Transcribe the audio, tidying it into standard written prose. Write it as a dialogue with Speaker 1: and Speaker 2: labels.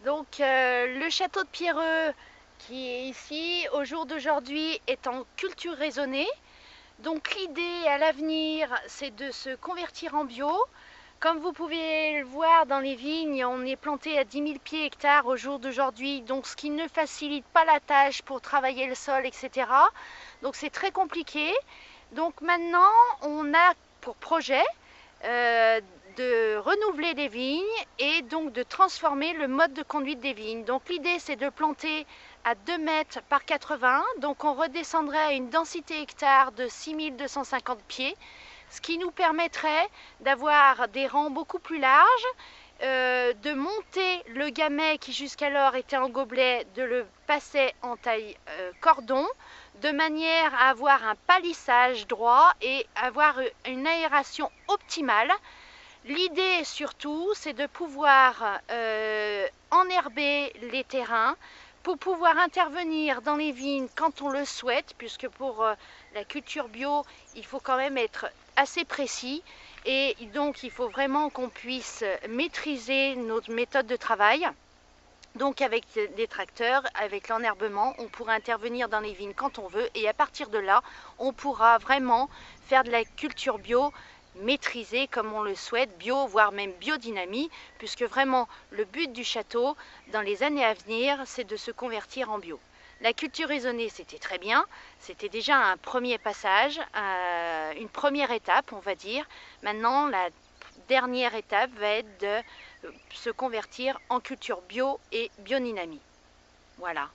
Speaker 1: Donc le château de Pierreux qui est ici au jour d'aujourd'hui est en culture raisonnée. Donc l'idée à l'avenir c'est de se convertir en bio. Comme vous pouvez le voir dans les vignes, on est planté à 10 000 pieds hectares au jour d'aujourd'hui, donc ce qui ne facilite pas la tâche pour travailler le sol, etc. Donc c'est très compliqué. Donc maintenant on a pour projet euh, de renouveler des vignes et donc de transformer le mode de conduite des vignes. Donc l'idée c'est de planter à 2 mètres par 80, donc on redescendrait à une densité hectare de 6 250 pieds, ce qui nous permettrait d'avoir des rangs beaucoup plus larges, de monter le gamay qui jusqu'alors était en gobelet, de le passer en taille cordon, de manière à avoir un palissage droit et avoir une aération optimale. L'idée surtout, c'est de pouvoir enherber les terrains pour pouvoir intervenir dans les vignes quand on le souhaite, puisque pour la culture bio, il faut quand même être assez précis et donc il faut vraiment qu'on puisse maîtriser notre méthode de travail. Donc avec des tracteurs, avec l'enherbement, on pourra intervenir dans les vignes quand on veut et à partir de là, on pourra vraiment faire de la culture bio maîtrisée comme on le souhaite, bio voire même biodynamie, puisque vraiment le but du château dans les années à venir, c'est de se convertir en bio. La culture raisonnée, c'était très bien, c'était déjà un premier passage, une première étape, on va dire. Maintenant, la dernière étape va être de se convertir en culture bio et biodynamie. Voilà.